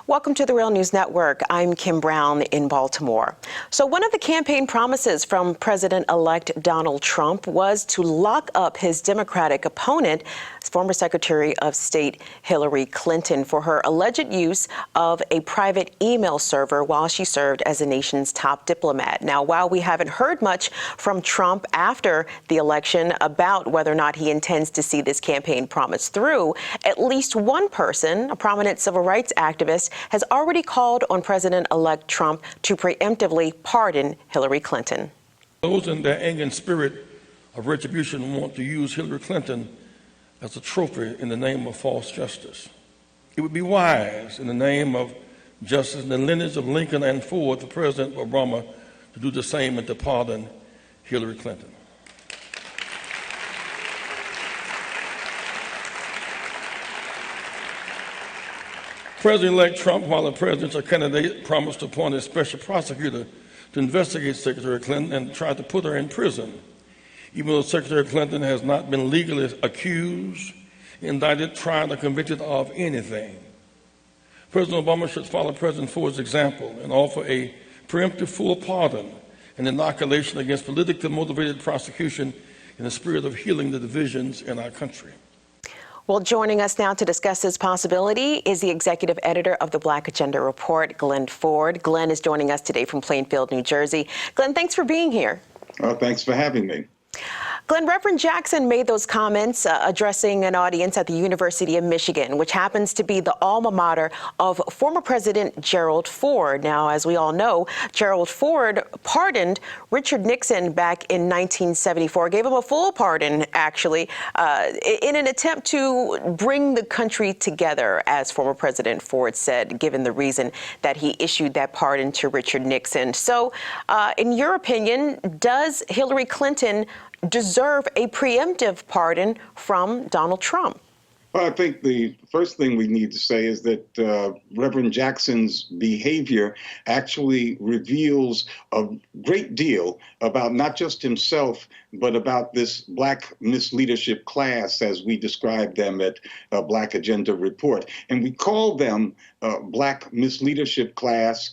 Welcome to the Real News Network. I'm Kim Brown in Baltimore. So one of the campaign promises from President-elect Donald Trump was to lock up his Democratic opponent, former Secretary of State Hillary Clinton, for her alleged use of a private email server while she served as the nation's top diplomat. Now, while we haven't heard much from Trump after the election about whether or not he intends to see this campaign promise through, at least one person, a prominent civil rights activist, has already called on President-elect Trump to preemptively pardon Hillary Clinton. Those in their anger and spirit of retribution want to use Hillary Clinton as a trophy in the name of false justice. It would be wise in the name of justice and the lineage of Lincoln and Ford for President Obama to do the same and to pardon Hillary Clinton. President-elect Trump, while the presidential candidate, promised to appoint a special prosecutor to investigate Secretary Clinton and try to put her in prison. Even though Secretary Clinton has not been legally accused, indicted, tried, or convicted of anything. President Obama should follow President Ford's example and offer a preemptive full pardon and inoculation against politically motivated prosecution in the spirit of healing the divisions in our country. Well, joining us now to discuss this possibility is the executive editor of the Black Agenda Report, Glen Ford. Glen is joining us today from Plainfield, New Jersey. Glen, thanks for being here. Thanks for having me. Glen, Reverend Jackson made those comments addressing an audience at the University of Michigan, which happens to be the alma mater of former President Gerald Ford. Now, as we all know, Gerald Ford pardoned Richard Nixon back in 1974, gave him a full pardon, actually, in an attempt to bring the country together, as former President Ford said, given the reason that he issued that pardon to Richard Nixon. So, in your opinion, does Hillary Clinton deserve a preemptive pardon from Donald Trump? Well, I think the first thing we need to say is that Reverend Jackson's behavior actually reveals a great deal about not just himself, but about this Black misleadership class, as we describe them at Black Agenda Report. And we call them Black misleadership class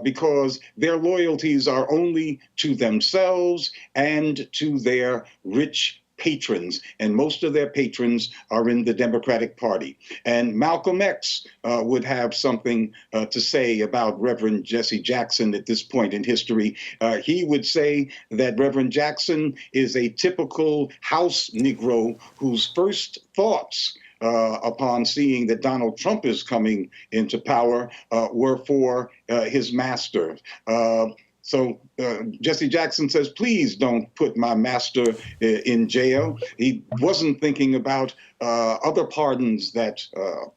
because their loyalties are only to themselves and to their rich patrons, and most of their patrons are in the Democratic Party. And Malcolm X would have something to say about Reverend Jesse Jackson at this point in history. He would say that Reverend Jackson is a typical house Negro whose first thoughts upon seeing that Donald Trump is coming into power were for his master. So Jesse Jackson says, please don't put my master in jail. He wasn't thinking about other pardons that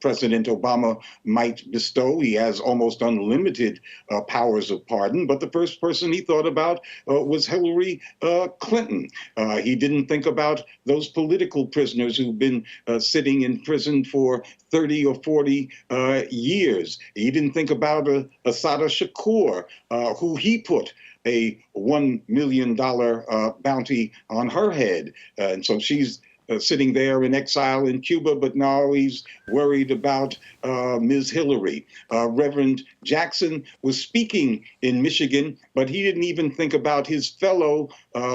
President Obama might bestow. He has almost unlimited powers of pardon. But the first person he thought about was Hillary Clinton. He didn't think about those political prisoners who've been sitting in prison for 30 or 40 years. He didn't think about Assata Shakur, who he put a $1 million bounty on her head. And so she's sitting there in exile in Cuba, but now he's worried about Ms. Hillary. Reverend Jackson was speaking in Michigan, but he didn't even think about his fellow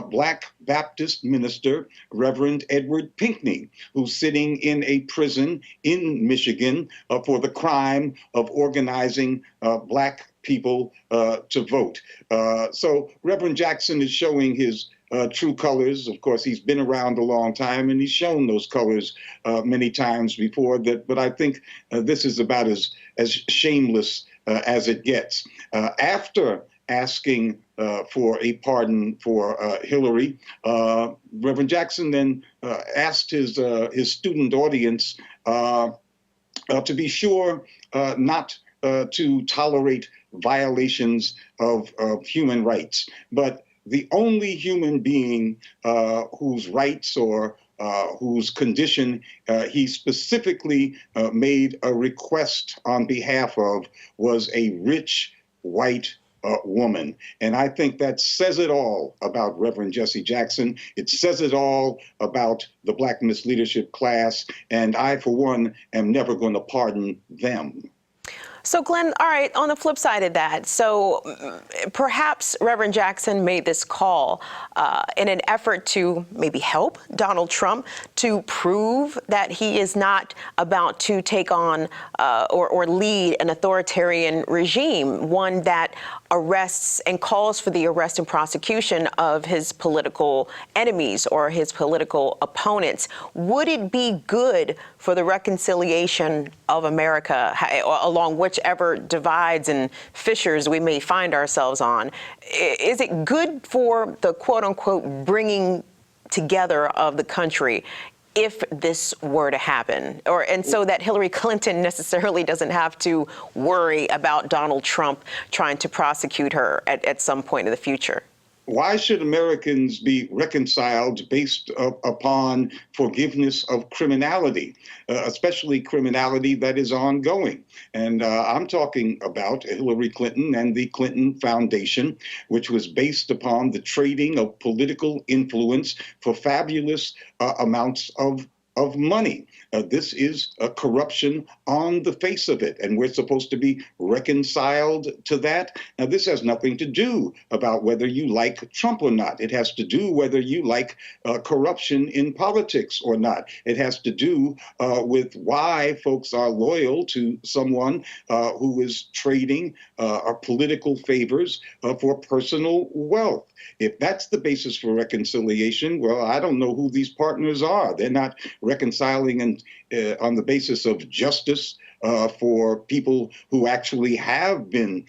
Black Baptist minister, Reverend Edward Pinckney, who's sitting in a prison in Michigan for the crime of organizing Black people to vote. So Reverend Jackson is showing his true colors. Of course, he's been around a long time, and he's shown those colors many times before. But I think this is about as shameless as it gets. After asking for a pardon for Hillary, Reverend Jackson then asked his student audience to be sure not to tolerate violations of human rights. But the only human being whose rights or whose condition he specifically made a request on behalf of was a rich white woman. And I think that says it all about Reverend Jesse Jackson. It says it all about the Black misleadership class. And I, for one, am never going to pardon them. So, Glenn, all right, on the flip side of that, so perhaps Reverend Jackson made this call in an effort to maybe help Donald Trump to prove that he is not about to take on or lead an authoritarian regime, one that arrests and calls for the arrest and prosecution of his political enemies or his political opponents. Would it be good for the reconciliation of America along whichever divides and fissures we may find ourselves on? Is it good for the quote unquote bringing together of the country if this were to happen, and so that Hillary Clinton necessarily doesn't have to worry about Donald Trump trying to prosecute her at some point in the future? Why should Americans be reconciled based upon forgiveness of criminality, especially criminality that is ongoing? And I'm talking about Hillary Clinton and the Clinton Foundation, which was based upon the trading of political influence for fabulous amounts of money. This is a corruption on the face of it, and we're supposed to be reconciled to that. Now, this has nothing to do about whether you like Trump or not. It has to do whether you like corruption in politics or not. It has to do with why folks are loyal to someone who is trading our political favors for personal wealth. If that's the basis for reconciliation, well, I don't know who these partners are. They're not reconciling on the basis of justice for people who actually have been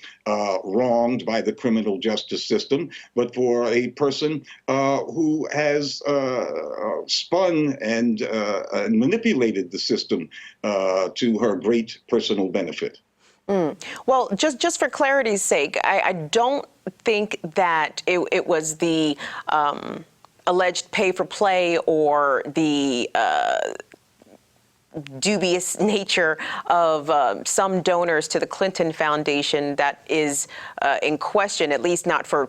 wronged by the criminal justice system, but for a person who has spun and manipulated the system to her great personal benefit. Well, just for clarity's sake, I don't think that it was the alleged pay for play or the dubious nature of some donors to the Clinton Foundation that is in question, at least not for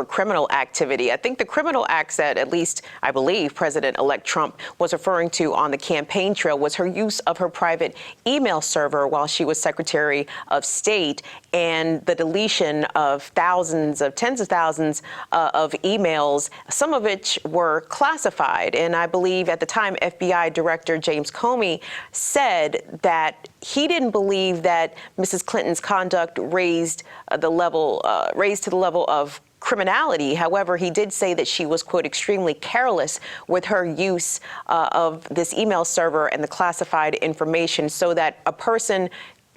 criminal activity. I think the criminal acts that at least I believe President-elect Trump was referring to on the campaign trail was her use of her private email server while she was Secretary of State, and the deletion of tens of thousands of emails, some of which were classified. And I believe at the time FBI Director James Comey said that he didn't believe that Mrs. Clinton's conduct raised to the level of criminality. However, he did say that she was, quote, extremely careless with her use of this email server and the classified information, so that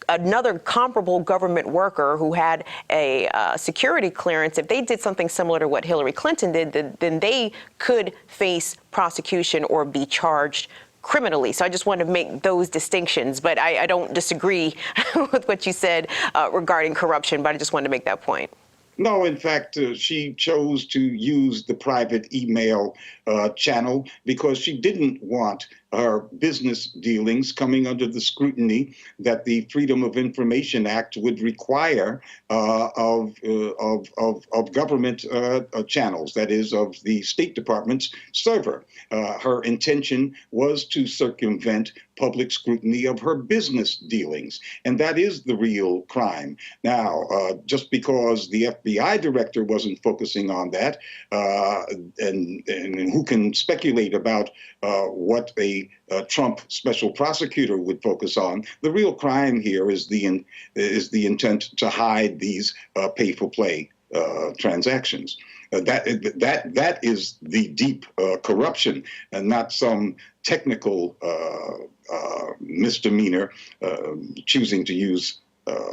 another comparable government worker who had a security clearance, if they did something similar to what Hillary Clinton did, then they could face prosecution or be charged criminally. So I just want to make those distinctions, but I don't disagree with what you said regarding corruption, but I just wanted to make that point. No, in fact, she chose to use the private email channel because she didn't want her business dealings coming under the scrutiny that the Freedom of Information Act would require of government channels, that is, of the State Department's server. Her intention was to circumvent public scrutiny of her business dealings, and that is the real crime. Now, just because the FBI director wasn't focusing on that, and who can speculate about what a Trump special prosecutor would focus on, the real crime here is the intent to hide these pay-for-play transactions. That is the deep corruption, and not some technical misdemeanor choosing to use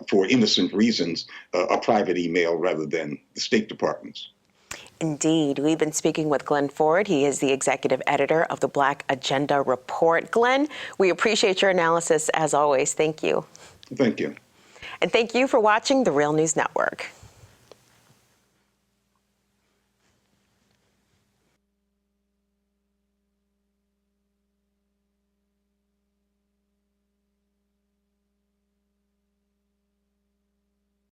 for innocent reasons a private email rather than the State Department's. Indeed. We've been speaking with Glen Ford. He is the executive editor of the Black Agenda Report. Glenn, we appreciate your analysis as always. Thank you. Thank you. And thank you for watching the Real News Network.